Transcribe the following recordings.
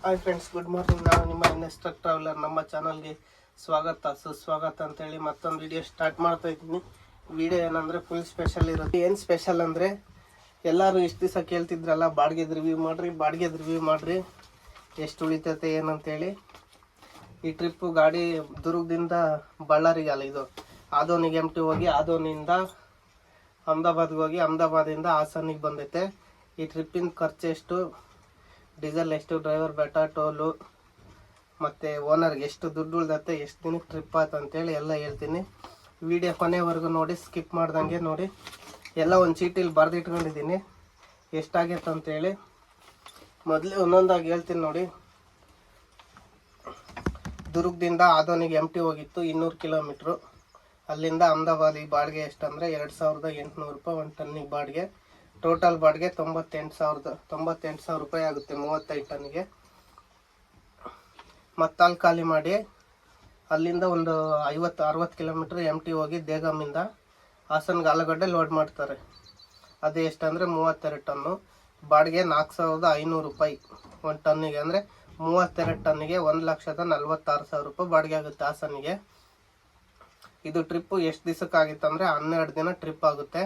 Hi friends, good morning. ನಾನು ನಿಮ್ಮ Nestor traveller. ನಮ್ಮ ಚಾನಲ್ಗೆ ಸ್ವಾಗತ ಸುಸ್ವಾಗತ ಅಂತೇಳಿ ಮತ್ತೊಂದು ವಿಡಿಯೋ ಸ್ಟಾರ್ಟ್ ಮಾಡ್ತಾ ಇದ್ದೀನಿ. ವಿಡಿಯೋ ಏನಂದರೆ ಫುಲ್ ಸ್ಪೆಷಲ್ ಇರುತ್ತೆ. ಏನು ಸ್ಪೆಷಲ್ ಅಂದರೆ, ಎಲ್ಲರೂ ಇಷ್ಟು ದಿವಸ ಕೇಳ್ತಿದ್ರಲ್ಲ, ಬಾಡಿಗೆದು ರಿವ್ಯೂ ಮಾಡಿರಿ ಎಷ್ಟು ಉಳಿತೈತೆ ಏನಂತೇಳಿ. ಈ ಟ್ರಿಪ್ಪು ಗಾಡಿ ದುರ್ಗದಿಂದ ಬಳ್ಳಾರಿಗೆ ಅಲ್ಲ, ಇದು ಆದೋನಿಗೆ ಎಂಟಿ ಹೋಗಿ ಆದೋನಿಂದ ಅಹಮದಾಬಾದ್ಗೆ ಹೋಗಿ ಅಹಮದಾಬಾದಿಂದ ಹಾಸನಿಗೆ ಬಂದೈತೆ. ಈ ಟ್ರಿಪ್ಪಿನ ಖರ್ಚು ಎಷ್ಟು, ಡೀಸೆಲ್ ಎಷ್ಟು, ಡ್ರೈವರ್ ಬೆಟ, ಟೋಲು ಮತ್ತು ಓನರ್ಗೆ ಎಷ್ಟು ದುಡ್ಡು ಉಳ್ದತ್ತೆ, ಎಷ್ಟು ದಿನಕ್ಕೆ ಟ್ರಿಪ್ ಆಯ್ತು ಅಂತೇಳಿ ಎಲ್ಲ ಹೇಳ್ತೀನಿ. ವಿಡಿಯೋ ಕೊನೆವರೆಗೂ ನೋಡಿ, ಸ್ಕಿಪ್ ಮಾಡ್ದಂಗೆ ನೋಡಿ. ಎಲ್ಲ ಒಂದು ಚೀಟಿಲಿ ಬರೆದಿಟ್ಕೊಂಡಿದ್ದೀನಿ ಎಷ್ಟಾಗೈತೆ ಅಂತೇಳಿ. ಮೊದಲೇ ಒಂದೊಂದಾಗಿ ಹೇಳ್ತೀನಿ ನೋಡಿ. ದುರ್ಗದಿಂದ ಆದೋನಿಗೆ ಎಂಟಿ ಹೋಗಿತ್ತು 200 ಕಿಲೋಮೀಟ್ರು. ಅಲ್ಲಿಂದ ಅಹಮದಾಬಾದಿಗೆ ಬಾಡಿಗೆ ಎಷ್ಟಂದರೆ 2800 ರೂಪಾಯಿ ಒಂದು ಟನ್ನಿಗೆ ಬಾಡಿಗೆ. ಟೋಟಲ್ ಬಾಡಿಗೆ 98,000 ರೂಪಾಯಿ ಆಗುತ್ತೆ 35 ಟನ್ನಿಗೆ. ಮತ್ತು ಅಲ್ಲಿ ಖಾಲಿ ಮಾಡಿ ಅಲ್ಲಿಂದ ಒಂದು 50-60 ಕಿಲೋಮೀಟ್ರ್ ಎಂಟಿ ಹೋಗಿ ದೇಗಮಿಂದ ಹಾಸನ್ಗೆ ಆಲೂಗಡ್ಡೆ ಲೋಡ್ ಮಾಡ್ತಾರೆ. ಅದು ಎಷ್ಟಂದರೆ 32 ಟನ್ನು. ಬಾಡಿಗೆ 4,500 ರೂಪಾಯಿ ಒಂದು ಟನ್ನಿಗೆ. ಅಂದರೆ 32 ಟನ್ನಿಗೆ 1,46,000 ರೂಪಾಯಿ ಬಾಡಿಗೆ ಆಗುತ್ತೆ ಹಾಸನಿಗೆ. ಇದು ಟ್ರಿಪ್ಪು ಎಷ್ಟು ದಿವಸಕ್ಕಾಗಿತ್ತು ಅಂದರೆ 12 ದಿನ ಟ್ರಿಪ್ ಆಗುತ್ತೆ.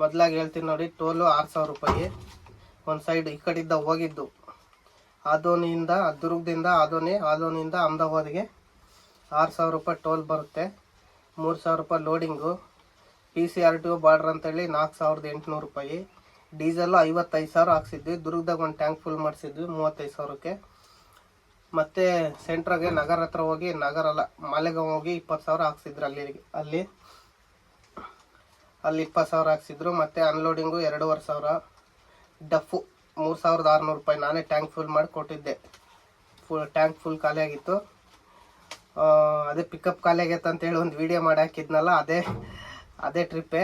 ಮೊದಲಾಗಿ ಹೇಳ್ತೀನಿ ನೋಡಿ. ಟೋಲು 6,000 ರೂಪಾಯಿ ಒಂದು ಸೈಡ್. ಈ ಕಡೆಯಿಂದ ಹೋಗಿದ್ದು ಆದೋನಿಯಿಂದ, ದುರ್ಗದಿಂದ ಆದೋನಿಯಿಂದ ಅಹಮದಾಬಾದಿಗೆ 6,000 ರೂಪಾಯಿ ಟೋಲ್ ಬರುತ್ತೆ. 3,000 ರೂಪಾಯಿ ಲೋಡಿಂಗು. PCRTO ಬಾರ್ಡ್ರ್ ಅಂತೇಳಿ 4,800 ರೂಪಾಯಿ. ಡೀಸೆಲ್ಲು 55,000 ಹಾಕ್ಸಿದ್ವಿ. ದುರ್ಗದಾಗ ಒಂದು ಟ್ಯಾಂಕ್ ಫುಲ್ ಮಾಡಿಸಿದ್ವಿ 35,000ಕ್ಕೆ. ಮತ್ತು ಸೆಂಟ್ರಾಗೆ ನಗರ ಹತ್ರ ಹೋಗಿ, ಮಾಲೆಗಾಂವ್ ಹೋಗಿ 20,000 ಹಾಕ್ಸಿದ್ರು. ಅಲ್ಲಿ 20,000 ಹಾಕ್ಸಿದ್ರು. ಮತ್ತು ಅನ್ಲೋಡಿಂಗು 2,500. ಡಫು 3,600 ರೂಪಾಯಿ. ನಾನೇ ಟ್ಯಾಂಕ್ ಫುಲ್ ಮಾಡಿ ಕೊಟ್ಟಿದ್ದೆ. ಟ್ಯಾಂಕ್ ಫುಲ್ ಖಾಲಿ ಆಗಿತ್ತು. ಅದೇ ಪಿಕಪ್ ಖಾಲಿ ಆಗೈತೆ ಅಂತೇಳಿ ಒಂದು ವಿಡಿಯೋ ಮಾಡಿ ಹಾಕಿದ್ನಲ್ಲ, ಅದೇ ಟ್ರಿಪ್ಪೇ.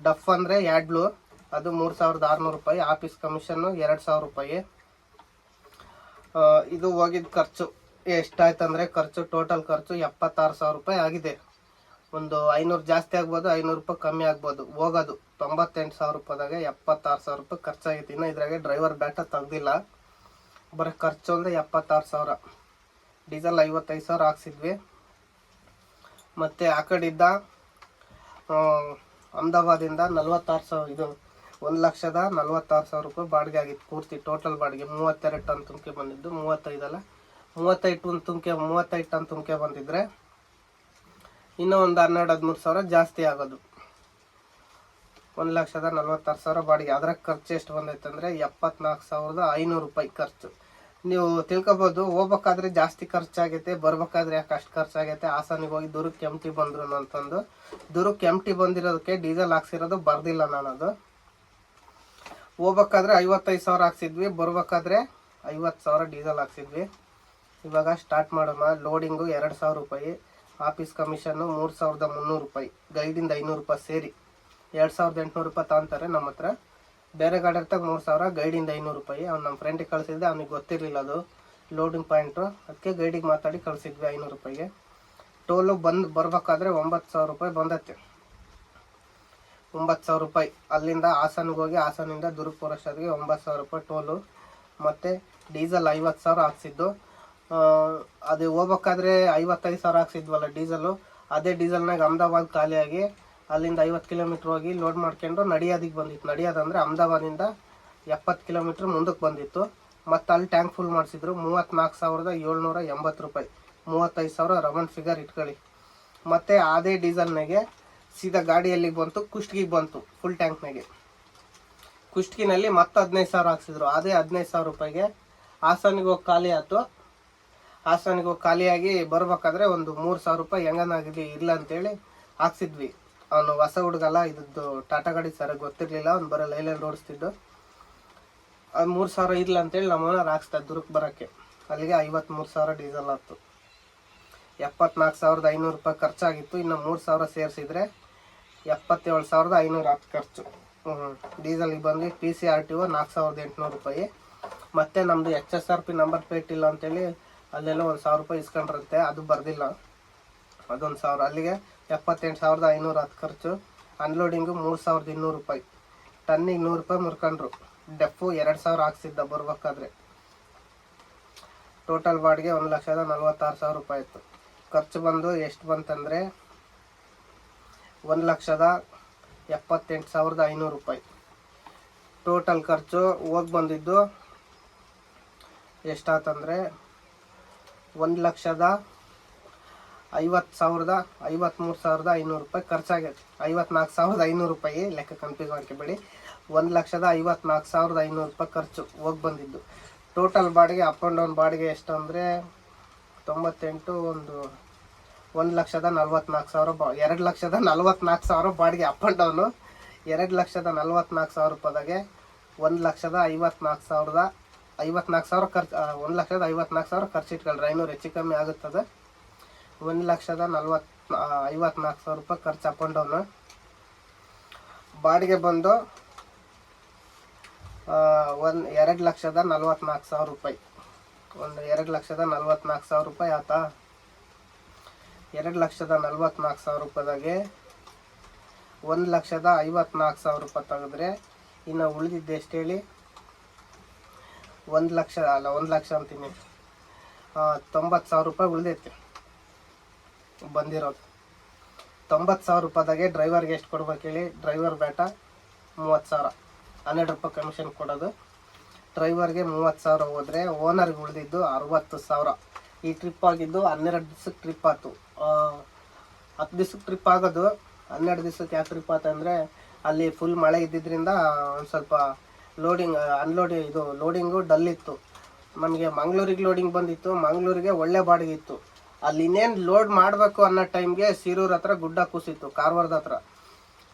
ಡಫ್ ಅಂದರೆ ಯಾಡ್ಲು, ಅದು 3,600 ರೂಪಾಯಿ. ಆಫೀಸ್ ಕಮಿಷನ್ನು 2,000 ರೂಪಾಯಿ. ಇದು ಹೋಗಿದ್ದ ಖರ್ಚು ಎಷ್ಟಾಯ್ತಂದರೆ, ಟೋಟಲ್ ಖರ್ಚು 76,000 ರೂಪಾಯಿ ಆಗಿದೆ. ಒಂದು 500 ಜಾಸ್ತಿ ಆಗ್ಬೋದು, 500 ರೂಪಾಯಿ ಕಮ್ಮಿ ಆಗ್ಬೋದು. ಹೋಗೋದು 98,000 ರೂಪಾಯಿದಾಗ 76,000 ರೂಪಾಯಿ ಖರ್ಚಾಗಿತ್ತು. ಇನ್ನು ಇದ್ರಾಗೆ ಡ್ರೈವರ್ ಬ್ಯಾಟ ತೆಗ್ದಿಲ್ಲ. ಬರೀ ಖರ್ಚು ಅಂದರೆ 76,000. ಡೀಸೆಲ್ 55,000 ಹಾಕ್ಸಿದ್ವಿ. ಮತ್ತು ಆ ಕಡೆಯಿಂದ ಅಹಮದಾಬಾದಿಂದ 46,000, ಇದು 1,46,000 ರೂಪಾಯಿ ಬಾಡಿಗೆ ಆಗಿತ್ತು ಪೂರ್ತಿ. ಟೋಟಲ್ ಬಾಡಿಗೆ 32 ಟನ್ ತುಂಬಿಕೆ ಬಂದಿದ್ದು. 35 ಟನ್ ತುಂಬಿಕೆ ಬಂದಿದ್ರೆ ಇನ್ನೂ ಒಂದು 12-13,000 ಜಾಸ್ತಿ ಆಗೋದು. 1,46,000 ಬಾಡಿಗೆ. ಅದರ ಖರ್ಚು ಎಷ್ಟು ಬಂದೈತೆ ಅಂದರೆ 74,500 ರೂಪಾಯಿ ಖರ್ಚು. ನೀವು ತಿಳ್ಕೊಬೋದು, ಹೋಗ್ಬೇಕಾದ್ರೆ ಜಾಸ್ತಿ ಖರ್ಚಾಗೈತೆ, ಬರ್ಬೇಕಾದ್ರೆ ಯಾಕೆ ಅಷ್ಟು ಖರ್ಚಾಗೈತೆ. ಹಾಸನಿಗೆ ಹೋಗಿ ದುರ್ಗಕ್ಕೆ ಎಂಟಿ ಬಂದರು ಅಂತಂದು. ದುರ್ಗಕ್ಕೆ ಎಂಟಿ ಬಂದಿರೋದಕ್ಕೆ ಡೀಸೆಲ್ ಹಾಕ್ಸಿರೋದು ಬರ್ದಿಲ್ಲ ನಾನದು. ಹೋಗ್ಬೇಕಾದ್ರೆ 55,000 ಹಾಕ್ಸಿದ್ವಿ, ಬರ್ಬೇಕಾದ್ರೆ 50,000 ಡೀಸೆಲ್ ಹಾಕ್ಸಿದ್ವಿ. ಇವಾಗ ಸ್ಟಾರ್ಟ್ ಮಾಡೋಣ. ಲೋಡಿಂಗು 2,000 ರೂಪಾಯಿ. ಆಫೀಸ್ ಕಮಿಷನ್ನು 3,300 ರೂಪಾಯಿ. ಗೈಡಿಂದ 500 ರೂಪಾಯಿ ಸೇರಿ 2,800 ರೂಪಾಯಿ ತಗೊಂತಾರೆ ನಮ್ಮ ಹತ್ರ. ಬೇರೆ ಗಾಡಿ ಇರ್ತಾಗ 3,000, ಗೈಡಿಂದ 500 ರೂಪಾಯಿ. ಅವ್ನು ನಮ್ಮ ಫ್ರೆಂಡಿಗೆ ಕಳಿಸಿದ್ದೆ, ಅವನಿಗೆ ಗೊತ್ತಿರಲಿಲ್ಲ ಅದು ಲೋಡಿಂಗ್ ಪಾಯಿಂಟು. ಅದಕ್ಕೆ ಗೈಡಿಗೆ ಮಾತಾಡಿ ಕಳಿಸಿದ್ವಿ 500 ರೂಪಾಯಿಗೆ. ಟೋಲು ಬರ್ಬೇಕಾದ್ರೆ 9,000 ರೂಪಾಯಿ ಬಂದೈತೆ. 9,000 ರೂಪಾಯಿ. ಅಲ್ಲಿಂದ ಹಾಸನಿಗೆ ಹೋಗಿ ಹಾಸನಿಂದ ದುರ್ಗ ಪುರಷ್ಟೊತ್ತಿಗೆ 9,000 ರೂಪಾಯಿ ಟೋಲು. ಮತ್ತು ಡೀಸೆಲ್ 50,000 ಹಾಕ್ಸಿದ್ದು. ಅದು ಹೋಗ್ಬೇಕಾದ್ರೆ 55,000 ಹಾಕ್ಸಿದ್ವಲ್ಲ ಡೀಸೆಲು. ಅದೇ ಡೀಸೆಲ್ನಾಗ ಅಹಮದಾಬಾದ್ ಖಾಲಿಯಾಗಿ ಅಲ್ಲಿಂದ 50 ಕಿಲೋಮೀಟ್ರ್ ಹೋಗಿ ಲೋಡ್ ಮಾಡ್ಕೊಂಡು ನಡಿಯೋದಿಗೆ ಬಂದಿತ್ತು. ನಡಿಯೋದಂದರೆ ಅಹಮದಾಬಾದಿಂದ 70 ಕಿಲೋಮೀಟ್ರ್ ಮುಂದಕ್ಕೆ ಬಂದಿತ್ತು. ಮತ್ತು ಅಲ್ಲಿ ಟ್ಯಾಂಕ್ ಫುಲ್ ಮಾಡಿಸಿದ್ರು. 34,780 ರೂಪಾಯಿ. 35,000 ರೌಂಡ್ ಫಿಗರ್ ಇಟ್ಕೊಳ್ಳಿ. ಮತ್ತು ಅದೇ ಡೀಸೆಲ್ನಾಗೆ ಸೀದಾ ಗಾಡಿಯಲ್ಲಿ ಬಂತು, ಕುಷ್ಟಗಿಗೆ ಬಂತು ಫುಲ್ ಟ್ಯಾಂಕ್ನಾಗೆ. ಕುಷ್ಟಗಿನಲ್ಲಿ ಮತ್ತೆ 15,000 ಹಾಕ್ಸಿದ್ರು. ಅದೇ 15,000 ರೂಪಾಯಿಗೆ ಹಾಸನಿಗೆ ಹೋಗಿ ಖಾಲಿ ಆಯ್ತು. ಹಾಸನಿಗೆ ಹೋಗಿ ಖಾಲಿಯಾಗಿ ಬರ್ಬೇಕಾದ್ರೆ ಒಂದು 3,000 ರೂಪಾಯಿ ಹೆಂಗನಾಗಿದೆ ಇಲ್ಲ ಅಂತೇಳಿ ಹಾಕ್ಸಿದ್ವಿ. ಅವನು ಹೊಸ ಹುಡುಗಲ್ಲ, ಇದ್ದು ಟಾಟಾ ಗಾಡಿ ಸರಿಯಾಗಿ ಗೊತ್ತಿರಲಿಲ್ಲ. ಅವ್ನು ಬರೋ ಲೈಲಲ್ಲಿ ಓಡಿಸ್ತಿದ್ದು. ಅದು 3,000 ಇಲ್ಲ ಅಂತೇಳಿ ನಮ್ಮ ಓನರ್ ಹಾಕ್ಸ್ತಾರೆ ದುರ್ಗಕ್ಕೆ ಬರೋಕ್ಕೆ. ಅಲ್ಲಿಗೆ 53,000 ಡೀಸೆಲ್ ಆಯ್ತು. 74,500 ರೂಪಾಯಿ ಖರ್ಚಾಗಿತ್ತು. ಇನ್ನು 3,000 ಸೇರಿಸಿದ್ರೆ 77,500 ಆಯ್ತು ಖರ್ಚು. ಡೀಸೆಲ್ಗೆ ಬಂದು PCRTO 4,800 ರೂಪಾಯಿ. ಮತ್ತು ನಮ್ಮದು HSRP ನಂಬರ್ ಪ್ಲೇಟ್ ಇಲ್ಲ ಅಂತೇಳಿ ಅಲ್ಲೆಲ್ಲ 1,000 ರೂಪಾಯಿ ಇಸ್ಕೊಂಡ್ರಂತೆ, ಅದು ಬರ್ದಿಲ್ಲ. ಅದೊಂದು 1,000. ಅಲ್ಲಿಗೆ 78,500 ಆಯ್ತು ಖರ್ಚು. ಅನ್ಲೋಡಿಂಗು 3,200 ರೂಪಾಯಿ. ಟನ್ನಿಗೆ 100 ರೂಪಾಯಿ ಮುರ್ಕೊಂಡ್ರು. ಡೆಪ್ಪು 2,000 ಹಾಕ್ಸಿದ್ದ ಬರ್ಬೇಕಾದ್ರೆ. ಟೋಟಲ್ ಬಾಡಿಗೆ 1,46,000 ರೂಪಾಯಿ ಇತ್ತು. ಖರ್ಚು ಬಂದು ಎಷ್ಟು ಬಂತಂದರೆ 1,78,500 ರೂಪಾಯಿ. ಟೋಟಲ್ ಖರ್ಚು ಹೋಗಿ ಬಂದಿದ್ದು ಎಷ್ಟಾತಂದರೆ 1,53,500 ರೂಪಾಯಿ ಖರ್ಚಾಗೈತೆ. 54,500 ರೂಪಾಯಿ, ಲೆಕ್ಕ ಕನ್ಫ್ಯೂಸ್ ಮಾಡ್ಕೊಬೇಡಿ. 1,54,500 ರೂಪಾಯಿ ಖರ್ಚು ಹೋಗಿ ಬಂದಿದ್ದು. ಟೋಟಲ್ ಬಾಡಿಗೆ ಅಪ್ ಆ್ಯಂಡ್ ಡೌನ್ ಬಾಡಿಗೆ ಎಷ್ಟು ಅಂದರೆ 98 1,44,000 2,44,000 ಬಾಡಿಗೆ ಅಪ್ ಆ್ಯಂಡ್ ಡೌನು. 2,44,000 ರೂಪಾಯಿದಾಗೆ 1,54,000 ಖರ್ಚು, 1,54,000 ಖರ್ಚು ಇಟ್ಕೊಳ್ರಿ. 500 ಹೆಚ್ಚು ಕಮ್ಮಿ ಆಗುತ್ತದೆ. 1,54,000 ರೂಪಾಯಿ ಖರ್ಚು ಅಪ್ ಆ್ಯಂಡ್ ಡೌನು. ಬಾಡಿಗೆ ಬಂದು 2,44,000 ರೂಪಾಯಿ. 2,44,000 ರೂಪಾಯಿ ಆತಾ. 2,44,000 ರೂಪಾಯಿದಾಗೆ 1,54,000 ರೂಪಾಯಿ ತೆಗೆದ್ರೆ ಇನ್ನು ಉಳಿದಿದ್ದು ಎಷ್ಟು ಹೇಳಿ? 1 ಲಕ್ಷ ಅಂತೀನಿ, 90,000 ರೂಪಾಯಿ ಉಳಿದೈತೆ ಬಂದಿರೋದು. 90,000 ರೂಪಾಯಿದಾಗೆ ಡ್ರೈವರ್ಗೆ ಎಷ್ಟು ಕೊಡ್ಬೇಕು ಹೇಳಿ? ಡ್ರೈವರ್ ಬೇಟ 30,000, 12 ರೂಪಾಯಿ ಕಮಿಷನ್ ಕೊಡೋದು. ಡ್ರೈವರ್ಗೆ 30,000 ಹೋದರೆ ಓನರ್ಗೆ ಉಳಿದಿದ್ದು 60,000. ಈ ಟ್ರಿಪ್ ಆಗಿದ್ದು 12 ದಿವ್ಸಕ್ಕೆ ಟ್ರಿಪ್ ಆಯ್ತು. 10 ದಿವ್ಸಕ್ಕೆ ಟ್ರಿಪ್ ಆಗೋದು, 12 ದಿವ್ಸಕ್ಕೆ ಯಾಕೆ ಟ್ರಿಪ್ ಆಯ್ತಂದರೆ ಅಲ್ಲಿ ಫುಲ್ ಮಳೆ ಇದ್ದಿದ್ದರಿಂದ ಒಂದು ಸ್ವಲ್ಪ ಲೋಡಿಂಗು ಡಲ್ ಇತ್ತು. ನಮಗೆ ಮಂಗಳೂರಿಗೆ ಲೋಡಿಂಗ್ ಬಂದಿತ್ತು. ಮಂಗಳೂರಿಗೆ ಒಳ್ಳೆ ಬಾಡಿಗೆ ಇತ್ತು. ಅಲ್ಲಿ ಇನ್ನೇನು ಲೋಡ್ ಮಾಡಬೇಕು ಅನ್ನೋ ಟೈಮ್ಗೆ ಸೀರೂರು ಹತ್ರ ಗುಡ್ಡ ಕೂಸಿತ್ತು, ಕಾರವಾರದ ಹತ್ರ.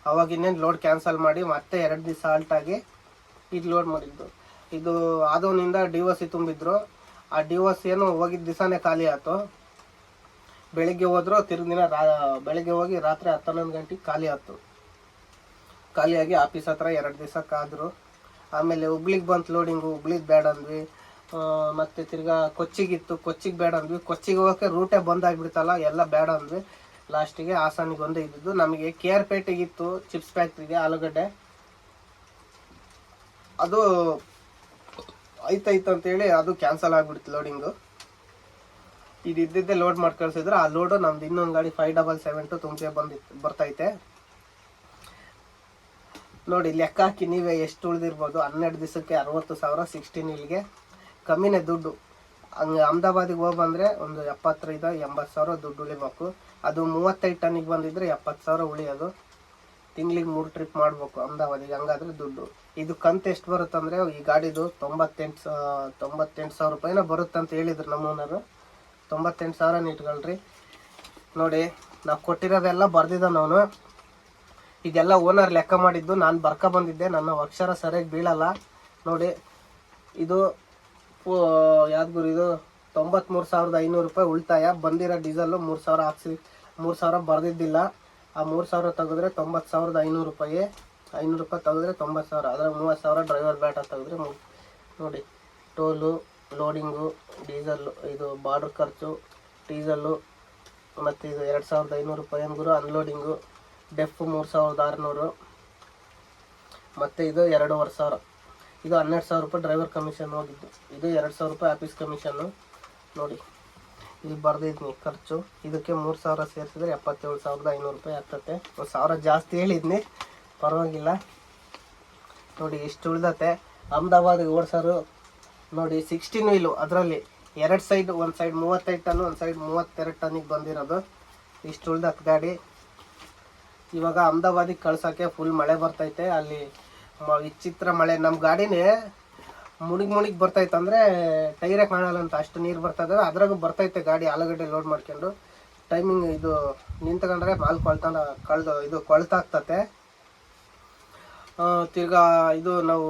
ಅವಾಗ ಇನ್ನೇನು ಲೋಡ್ ಕ್ಯಾನ್ಸಲ್ ಮಾಡಿ ಮತ್ತೆ 2 ದಿವಸ ಆಲ್ಟಾಗಿ ಇದು ಲೋಡ್ ಮಾಡಿದ್ದು. ಇದು ಆದೋನಿಂದ DOC ತುಂಬಿದ್ರು. ಆ DOC ಏನು ಹೋಗಿದ್ದ ದಿವಸನೇ ಖಾಲಿ ಆಯ್ತು. ಬೆಳಿಗ್ಗೆ ಹೋದ್ರು, ತಿರುಗಿನ ಬೆಳಿಗ್ಗೆ ಹೋಗಿ ರಾತ್ರಿ 10-11 ಗಂಟೆಗೆ ಖಾಲಿ ಆಯ್ತು. ಖಾಲಿಯಾಗಿ ಆಫೀಸ್ ಹತ್ರ 2 ದಿವಸ ಕಾದ್ರು. ಆಮೇಲೆ ಹುಬ್ಳಿಗೆ ಬಂತು ಲೋಡಿಂಗು. ಹುಬ್ಳಿಗೆ ಬೇಡ ಅಂದ್ವಿ. ಮತ್ತು ತಿರ್ಗಾ ಕೊಚ್ಚಿಗಿತ್ತು, ಕೊಚ್ಚಿಗೆ ಬೇಡ ಅಂದ್ವಿ. ಕೊಚ್ಚಿಗೆ ಹೋಗೋಕ್ಕೆ ರೂಟೇ ಬಂದಾಗಿಬಿಡ್ತಲ್ಲ, ಎಲ್ಲ ಬೇಡ ಅಂದ್ವಿ. ಲಾಸ್ಟಿಗೆ ಹಾಸನಿಗೆ ಒಂದೇ ಇದ್ದಿದ್ದು. ನಮಗೆ KR ಪೇಟೆಗಿತ್ತು ಚಿಪ್ಸ್ ಫ್ಯಾಕ್ಟ್ರಿಗೆ ಆಲೂಗಡ್ಡೆ. ಅದು ಐತೈತೆ ಅಂತೇಳಿ ಅದು ಕ್ಯಾನ್ಸಲ್ ಆಗಿಬಿಡ್ತು ಲೋಡಿಂಗು. ಇದು ಇದ್ದಿದ್ದೇ ಲೋಡ್ ಮಾಡಿ ಕಳಿಸಿದ್ರು. ಆ ಲೋಡು ನಮ್ದು ಇನ್ನೊಂದು ಗಾಡಿ 5772 ತುಮಕೆ ಬರ್ತೈತೆ ನೋಡಿ. ಲೆಕ್ಕ ಹಾಕಿ ನೀವೇ ಎಷ್ಟು ಉಳಿದಿರ್ಬೋದು. 12 ದಿವಸಕ್ಕೆ 60,000, 16 ಇಲ್ಲಿಗೆ ಕಮ್ಮಿನೇ ದುಡ್ಡು. ಹಂಗೆ ಅಹಮದಾಬಾದಿಗೆ ಹೋಗಿ ಬಂದರೆ ಒಂದು 75-80,000 ದುಡ್ಡು ಉಳಿಬೇಕು. ಅದು 35 ಟನ್ನಿಗೆ ಬಂದಿದ್ರೆ 70,000 ಉಳಿಯೋದು. ತಿಂಗ್ಳಿಗೆ 3 ಟ್ರಿಪ್ ಮಾಡಬೇಕು ಅಹಮದಾಬಾದಿಗೆ. ಹಂಗಾದ್ರೆ ದುಡ್ಡು. ಇದು ಕಂತು ಎಷ್ಟು ಬರುತ್ತಂದರೆ ಈ ಗಾಡಿದು 98,000 ರೂಪಾಯಿನ ಬರುತ್ತಂತ ಹೇಳಿದ್ರು ನಮ್ಮ ಓನರು. 98,000 ಇಟ್ಕೊಳ್ರಿ. ನೋಡಿ, ನಾವು ಕೊಟ್ಟಿರೋದೆಲ್ಲ ಬರ್ದಿದ್ದಾನೆ ಅವನು. ಇದೆಲ್ಲ ಓನರ್ ಲೆಕ್ಕ ಮಾಡಿದ್ದು. ನಾನು ಬಂದಿದ್ದೆ. ನನ್ನ ಅಕ್ಷರ ಸರಿಯಾಗಿ ಬೀಳಲ್ಲ ನೋಡಿ. ಇದು ಯಾವ್ದು ಇದು 93,500 ರೂಪಾಯಿ ಉಳಿತಾಯ. ಬಂದಿರೋ ಡೀಸೆಲ್ಲು 3,000 ಹಾಕ್ಸಿ, 3,000 ಬರ್ದಿದ್ದಿಲ್ಲ. ಆ 3,000 ತೆಗೆದ್ರೆ 90,500 ರೂಪಾಯಿ. 500 ರೂಪಾಯಿ ತೆಗೆದ್ರೆ 90,000. ಅದರ 30,000 ಡ್ರೈವರ್ ಬ್ಯಾಟ ತೆಗೆದ್ರೆ ನೋಡಿ. ಟೋಲು, ಲೋಡಿಂಗು, ಡೀಸೆಲ್ಲು, ಇದು ಬಾರ್ಡ್ರ್ ಖರ್ಚು, ಡೀಸೆಲ್ಲು, ಮತ್ತು ಇದು 2,500 ರೂಪಾಯಿ ಅಂಗೂರು ಅನ್ಲೋಡಿಂಗು. ಡೆಫ್ 3,600. ಮತ್ತು ಇದು 2,500. ಇದು 12,000 ರೂಪಾಯಿ ಡ್ರೈವರ್ ಕಮಿಷನ್ ಹೋಗಿದ್ದು. ಇದು 2,000 ರೂಪಾಯಿ ಆಫೀಸ್ ಕಮಿಷನ್ನು ನೋಡಿ. ಇದು ಬರ್ದಿದ್ನಿ ಖರ್ಚು. ಇದಕ್ಕೆ 3,000 ಸೇರಿಸಿದ್ರೆ 77,500 ರೂಪಾಯಿ ಆಗ್ತತೆ. 1,000 ಜಾಸ್ತಿ ಹೇಳಿದ್ನಿ, ಪರವಾಗಿಲ್ಲ. ನೋಡಿ ಎಷ್ಟು ಉಳ್ದತೆ. ಅಹಮದಾಬಾದಿಗೆ ಓಡಿಸೋರು ನೋಡಿ 16 ವೀಲು. ಅದರಲ್ಲಿ 2 ಸೈಡ್, ಒಂದು ಸೈಡ್ 35 ಟನ್ನು, ಒಂದು ಸೈಡ್ 32 ಟನ್ನಿಗೆ ಬಂದಿರೋದು. ಇಷ್ಟು ಉಳ್ದತ್ತೆ ಗಾಡಿ. ಇವಾಗ ಅಹಮದಾಬಾದಿಗೆ ಕಳ್ಸೋಕ್ಕೆ ಫುಲ್ ಮಳೆ ಬರ್ತೈತೆ. ಅಲ್ಲಿ ವಿಚಿತ್ರ ಮಳೆ. ನಮ್ಮ ಗಾಡಿನೇ ಮುಣಿಗೆ ಬರ್ತೈತೆ ಅಂದರೆ ಟೈರೇ ಕಾಣಲ್ಲ ಅಂತ ಅಷ್ಟು ನೀರು ಬರ್ತದೆ. ಅದ್ರಾಗೂ ಬರ್ತೈತೆ ಗಾಡಿ ಆಲೂಗಡ್ಡೆ ಲೋಡ್ ಮಾಡ್ಕೊಂಡು. ಟೈಮಿಂಗ್ ಇದು ನಿಂತ್ಕೊಂಡ್ರೆ ಮಾಲ್ ಕೊಳ್ತಾಗ್ತತೆ. ತಿರ್ಗಾ ಇದು ನಾವು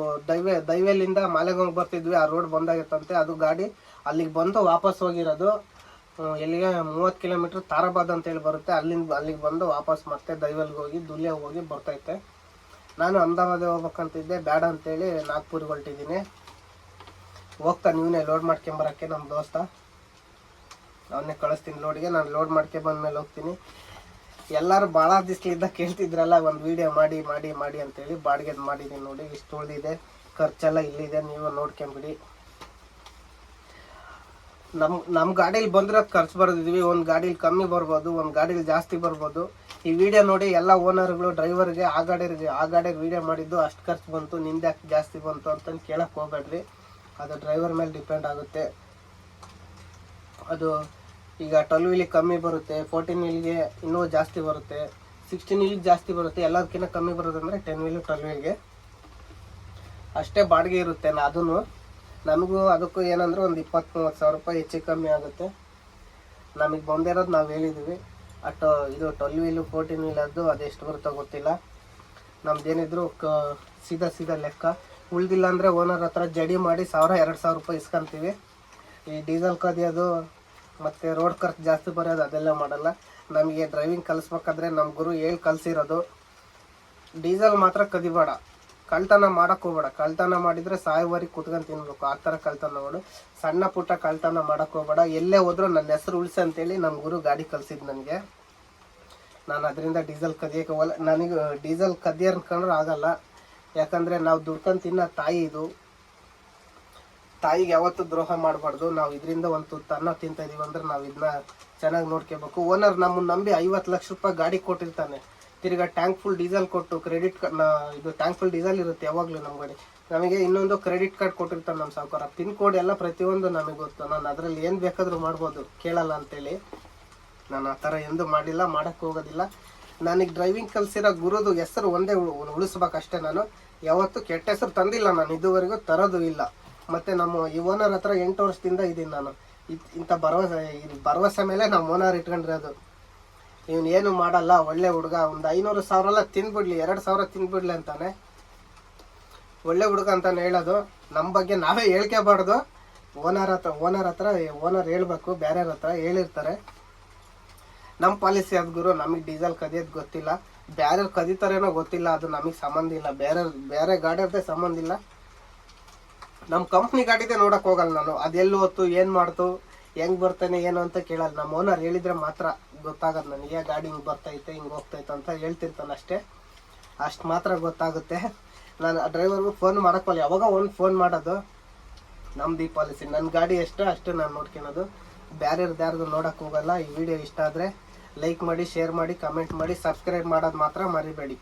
ದೈವೇಲಿಂದ ಮಾಲೆಗೊಂಡು ಬರ್ತಿದ್ವಿ. ಆ ರೋಡ್ ಬಂದಾಗಿತ್ತಂತೆ. ಅದು ಗಾಡಿ ಅಲ್ಲಿಗೆ ಬಂದು ವಾಪಸ್ ಹೋಗಿರೋದು. ಎಲ್ಲಿಗೆ 30 ಕಿಲೋಮೀಟ್ರ್ ತಾರಾಬಾದ್ ಅಂತೇಳಿ ಬರುತ್ತೆ. ಅಲ್ಲಿಗೆ ಬಂದು ವಾಪಸ್ ಮತ್ತೆ ದೈವಲ್ಗೆ ಹೋಗಿ ದುಲಿಯಾ ಹೋಗಿ ಬರ್ತೈತೆ. ನಾನು ಅಹಮದಾಬಾದ್ ಹೋಗ್ಬೇಕಂತಿದ್ದೆ, ಬೇಡ ಅಂತೇಳಿ ನಾಗ್ಪುರಿಗೆ ಹೊರಟಿದ್ದೀನಿ. ಹೋಗ್ತಾ ನೀವೇ ಲೋಡ್ ಮಾಡ್ಕೊಂಬರೋಕ್ಕೆ ನಮ್ಮ ದೋಸ್ತ ಅವನ್ನೇ ಕಳಿಸ್ತೀನಿ ಲೋಡ್ಗೆ. ನಾನು ಲೋಡ್ ಬಂದಮೇಲೆ ಹೋಗ್ತೀನಿ. ಎಲ್ಲರೂ ಭಾಳ ದಿವಸಲಿಂದ ಕೇಳ್ತಿದ್ರಲ್ಲ ಒಂದು ವೀಡಿಯೋ ಮಾಡಿ ಅಂತೇಳಿ ಬಾಡಿಗೆದು ಮಾಡಿದ್ದೀನಿ ನೋಡಿ. ಇಷ್ಟು ಉಳಿದಿದೆ. ಖರ್ಚೆಲ್ಲ ಇಲ್ಲಿದೆ, ನೀವು ನೋಡ್ಕೊಂಬಿಡಿ. ನಮ್ಮ ಗಾಡೀಲಿ ಬಂದಿರೋದು ಖರ್ಚು ಬರ್ದಿದ್ವಿ. ಒಂದು ಗಾಡೀಲಿ ಕಮ್ಮಿ ಬರ್ಬೋದು, ಒಂದು ಗಾಡೀಲಿ ಜಾಸ್ತಿ ಬರ್ಬೋದು. ಈ ವಿಡಿಯೋ ನೋಡಿ ಎಲ್ಲ ಓನರ್ಗಳು ಡ್ರೈವರ್ಗೆ ಆ ಗಾಡಿಗೆ ವಿಡಿಯೋ ಮಾಡಿದ್ದು ಅಷ್ಟು ಖರ್ಚು ಬಂತು, ನಿಂದೆ ಜಾಸ್ತಿ ಬಂತು ಅಂತಂದು ಕೇಳಕ್ಕೆ ಹೋಗ್ಬೇಡ್ರಿ. ಅದು ಡ್ರೈವರ್ ಮೇಲೆ ಡಿಪೆಂಡ್ ಆಗುತ್ತೆ. ಅದು ಈಗ 12 ವೀಲಿಗೆ ಕಮ್ಮಿ ಬರುತ್ತೆ, 14 ವೀಲಿಗೆ ಇನ್ನೂ ಜಾಸ್ತಿ ಬರುತ್ತೆ, 16 ವೀಲಿಗೆ ಜಾಸ್ತಿ ಬರುತ್ತೆ. ಎಲ್ಲದಕ್ಕಿಂತ ಕಮ್ಮಿ ಬರೋದಂದರೆ 10 ವೀಲು 12 ವೀಲಿಗೆ ಅಷ್ಟೇ ಬಾಡಿಗೆ ಇರುತ್ತೆ. ನಮಗೂ ಅದಕ್ಕೂ ಏನಂದ್ರೆ ಒಂದು 20-30 ಸಾವಿರ ರೂಪಾಯಿ ಹೆಚ್ಚು ಕಮ್ಮಿ ಆಗುತ್ತೆ. ನಮಗೆ ಬಂದಿರೋದು ನಾವು ಹೇಳಿದ್ವಿ. ಇದು 12 ವೀಲು 14 ವೀಲದ್ದು ಅದೆಷ್ಟು ಬರುತ್ತೋ ಗೊತ್ತಿಲ್ಲ. ನಮ್ದೇನಿದ್ರು ಸೀದಾ ಲೆಕ್ಕ. ಉಳ್ದಿಲ್ಲ ಅಂದರೆ ಓನರ್ ಹತ್ರ ಜಡಿ ಮಾಡಿ 1000-2000 ರೂಪಾಯಿ ಇಸ್ಕೊಂತೀವಿ. ಈ ಡೀಸೆಲ್ ಕದಿಯೋದು ಮತ್ತು ರೋಡ್ ಖರ್ಚು ಜಾಸ್ತಿ ಬರೋದು ಅದೆಲ್ಲ ಮಾಡಲ್ಲ. ನಮಗೆ ಡ್ರೈವಿಂಗ್ ಕಲಿಸ್ಬೇಕಾದ್ರೆ ನಮ್ಮ ಗುರು ಹೇಳಿ ಕಲಿಸಿರೋದು, ಡೀಸೆಲ್ ಮಾತ್ರ ಕದಿಬೇಡ, ಕಳ್ತನ ಮಾಡೋಕ್ಕೆ ಹೋಗ್ಬೇಡ. ಕಳ್ತನ ಮಾಡಿದರೆ ಸಾಯೋವರೆಗೆ ಕುತ್ಕೊಂಡು ತಿನ್ಬೇಕು, ಆ ಥರ ಕಳ್ತನ ಮಾಡು. ಸಣ್ಣ ಪುಟ್ಟ ಕಳ್ತನ ಮಾಡೋಕ್ಕೆ ಹೋಗ್ಬೇಡ. ಎಲ್ಲೇ ಹೋದ್ರೂ ನನ್ನ ಹೆಸರು ಉಳಿಸಿ ಅಂತೇಳಿ ನಮ್ಮ ಗುರು ಗಾಡಿ ಕಲಿಸಿದ್ದು ನನಗೆ. ನಾನು ಅದರಿಂದ ಡೀಸೆಲ್ ಕದಿಯೋಕ್ಕೆ ಹೋಗಲ್ಲ. ನನಗೆ ಡೀಸೆಲ್ ಕದಿಯೋರು ಕಂಡ್ರೆ ಆಗಲ್ಲ. ಯಾಕಂದರೆ ನಾವು ದುಡ್ಕೊಂಡು ತಿನ್ನೋ ತಾಯಿ ಇದು. ತಾಯಿಗೆ ಯಾವತ್ತೂ ದ್ರೋಹ ಮಾಡಬಾರ್ದು. ನಾವು ಇದರಿಂದ ಒಂದು ತುತ್ತು ಅನ್ನ ತಿಂತಾ ಇದೀವಿ ಅಂದ್ರೆ ನಾವು ಇದನ್ನ ಚೆನ್ನಾಗಿ ನೋಡ್ಕೋಬೇಕು. ಓನರ್ ನಮ್ಮನ್ನು ನಂಬಿ 50 ಲಕ್ಷ ರೂಪಾಯಿ ಗಾಡಿ ಕೊಟ್ಟಿರ್ತಾನೆ. ತಿರ್ಗಾ ಟ್ಯಾಂಕ್ ಫುಲ್ ಡೀಸೆಲ್ ಕೊಟ್ಟು ಕ್ರೆಡಿಟ್ ಕಾರ್ಡ್, ಇದು ಟ್ಯಾಂಕ್ ಫುಲ್ ಡೀಸೆಲ್ ಇರುತ್ತೆ ಯಾವಾಗಲೂ ನಮ್ಮ ಗಾಡಿ. ನಮಗೆ ಇನ್ನೊಂದು ಕ್ರೆಡಿಟ್ ಕಾರ್ಡ್ ಕೊಟ್ಟಿರ್ತಾನೆ ನಮ್ಮ ಸಾವುಕಾರ. ಪಿನ್ ಕೋಡ್ ಎಲ್ಲ ಪ್ರತಿಯೊಂದು ನಮಗೆ ಗೊತ್ತು. ನಾನು ಅದರಲ್ಲಿ ಏನು ಬೇಕಾದರೂ ಮಾಡ್ಬೋದು, ಕೇಳಲ್ಲ ಅಂತೇಳಿ. ನಾನು ಆ ಥರ ಎಂದೂ ಮಾಡಿಲ್ಲ, ಮಾಡೋಕ್ಕೆ ಹೋಗೋದಿಲ್ಲ. ನನಗೆ ಡ್ರೈವಿಂಗ್ ಕಲಿಸಿರೋ ಗುರುದು ಹೆಸರು ಒಂದೇ ಉಳಿಸ್ಬೇಕಷ್ಟೇ. ನಾನು ಯಾವತ್ತೂ ಕೆಟ್ಟ ಹೆಸರು ತಂದಿಲ್ಲ, ನಾನು ಇದುವರೆಗೂ ತರೋದು ಇಲ್ಲ. ಮತ್ತು ನಮ್ಮ ಈ ಓನರ್ ಹತ್ರ 8 ವರ್ಷದಿಂದ ಇದ್ದೀನಿ ನಾನು. ಇಂಥ ಭರವಸೆ ಮೇಲೆ ನಮ್ಮ ಓನರ್ ಇಟ್ಕೊಂಡಿರೋದು. ಇವನು ಏನು ಮಾಡಲ್ಲ, ಒಳ್ಳೆ ಹುಡುಗ, ಒಂದು 500,000 ಎಲ್ಲ ತಿಂದ್ಬಿಡ್ಲಿ, 2,000 ತಿಂದ್ಬಿಡ್ಲಿ ಅಂತಾನೆ. ಒಳ್ಳೆ ಹುಡುಗ ಅಂತಾನೆ ಹೇಳೋದು. ನಮ್ಮ ಬಗ್ಗೆ ನಾವೇ ಹೇಳ್ಕೋಬಾರ್ದು. ಓನರ್ ಹತ್ರ ಹೇಳ್ಬೇಕು. ಬೇರೆಯವ್ರ ಹತ್ರ ಹೇಳಿರ್ತಾರೆ. ನಮ್ಮ ಪಾಲಿಸಿ ಅದು ಗುರು. ನಮಗೆ ಡೀಸೆಲ್ ಕದಿಯೋದು ಗೊತ್ತಿಲ್ಲ, ಬೇರೆಯವ್ರು ಕದೀತಾರೇನೋ ಗೊತ್ತಿಲ್ಲ, ಅದು ನಮಗೆ ಸಂಬಂಧ ಇಲ್ಲ. ಬೇರೆ ಗಾಡಿಯವ್ರದ್ದೇ ಸಂಬಂಧ ಇಲ್ಲ. ನಮ್ಮ ಕಂಪ್ನಿ ಗಾಡಿದೆ ನೋಡೋಕೆ ಹೋಗಲ್ಲ ನಾನು. ಅದೆಲ್ಲಿ ಹೊತ್ತು ಏನು ಮಾಡ್ತು, ಹೆಂಗೆ ಬರ್ತಾನೆ ಏನು ಅಂತ ಕೇಳಲ್ಲ. ನಮ್ಮ ಓನರ್ ಹೇಳಿದರೆ ಮಾತ್ರ ಗೊತ್ತಾಗೋದು ನನಗೆ. ಗಾಡಿ ಹಿಂಗೆ ಬರ್ತೈತೆ, ಹಿಂಗೆ ಹೋಗ್ತೈತೆ ಅಂತ ಹೇಳ್ತಿರ್ತಾನೆ ಅಷ್ಟೇ. ಅಷ್ಟು ಮಾತ್ರ ಗೊತ್ತಾಗುತ್ತೆ. ನಾನು ಆ ಡ್ರೈವರ್ಗೂ ಫೋನ್ ಮಾಡೋಕ್ಕಲ್ಲ, ಯಾವಾಗ ಒಂದು ಫೋನ್ ಮಾಡೋದು. ನಮ್ದು ಈ ಪಾಲಿಸಿ, ನನ್ನ ಗಾಡಿ ಎಷ್ಟೋ ಅಷ್ಟೇ ನಾನು ನೋಡ್ಕೊಳೋದು. ಯಾರ್ದು ನೋಡೋಕ್ಕೆ ಹೋಗಲ್ಲ. ಈ ವಿಡಿಯೋ ಇಷ್ಟ ಆದರೆ ಲೈಕ್ ಮಾಡಿ, ಶೇರ್ ಮಾಡಿ, ಕಮೆಂಟ್ ಮಾಡಿ, ಸಬ್ಸ್ಕ್ರೈಬ್ ಮಾಡೋದು ಮಾತ್ರ ಮರಿಬೇಡಿ.